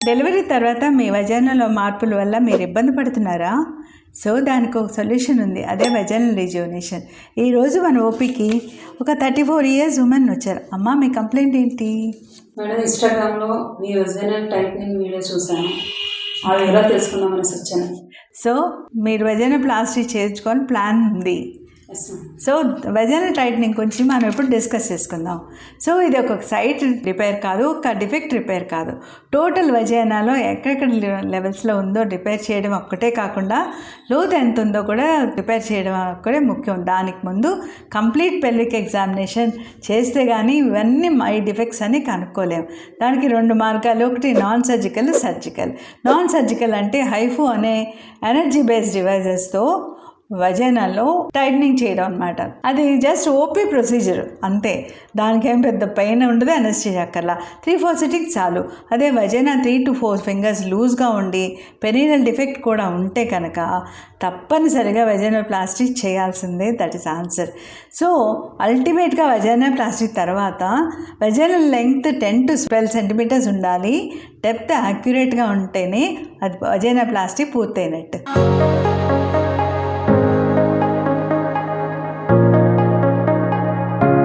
Delivery తర్వాత మీ వజైనాలో మార్పుల వల్ల మీరు ఇబ్బంది పడుతున్నారా? సో దానికి ఒక సొల్యూషన్ ఉంది, అదే వజైనల్ రిజ్యూవనేషన్. ఈరోజు మన ఓపీకి ఒక 34 years ఉమెన్ వచ్చారు. అమ్మ, మీ కంప్లైంట్ ఏంటి? మేడం, ఇన్స్టాగ్రామ్లో మీ వజైనల్ టైట్నింగ్ వీడియో చూసాను, ఆ వివరాలు తెలుసుకుందామని వచ్చాను. సో మీరు వజైనల్ ప్లాస్టీ చేయించుకొని ప్లాన్ ఉంది. సో వజైనల్ టైట్నింగ్ గురించి మనం ఇప్పుడు డిస్కస్ చేసుకుందాం. సో ఇది ఒక సైట్ రిపేర్ కాదు, ఒక డిఫెక్ట్ రిపేర్ కాదు. టోటల్ వజైనాలో ఎక్కడెక్కడ లెవెల్స్లో ఉందో రిపేర్ చేయడం ఒక్కటే కాకుండా లోతు ఎంత ఉందో కూడా రిపేర్ చేయడం ఒక్కటే ముఖ్యం. దానికి ముందు కంప్లీట్ పెల్విక్ ఎగ్జామినేషన్ చేస్తే కానీ ఇవన్నీ ఈ డిఫెక్ట్స్ అని కనుక్కోలేము. దానికి 2 మార్గాలు. ఒకటి non surgical, surgical. Non surgical అంటే హైఫు అనే ఎనర్జీ బేస్డ్ డివైజెస్తో వజైనాలో టైట్నింగ్ చేయడం అనమాట. అది జస్ట్ ఓపీ ప్రొసీజర్ అంతే. దానికేం పెద్ద పెయిన్ ఉండదు, అనెస్థీషియా అక్కర్లా. 3-4 సిట్టింగ్స్ చాలు. అదే వజైనా 3 to 4 fingers లూజ్గా ఉండి పెరీనల్ డిఫెక్ట్ కూడా ఉంటే కనుక తప్పనిసరిగా వజైనల్ ప్లాస్టిక్ చేయాల్సిందే. That is answer. సో అల్టిమేట్గా వజైనల్ ప్లాస్టిక్ తర్వాత వజైనల్ లెంగ్త్ 10 to 12 centimeters ఉండాలి. డెప్త్ యాక్యురేట్గా ఉంటేనే అది వజైనల్ ప్లాస్టిక్ పూర్తయినట్టు.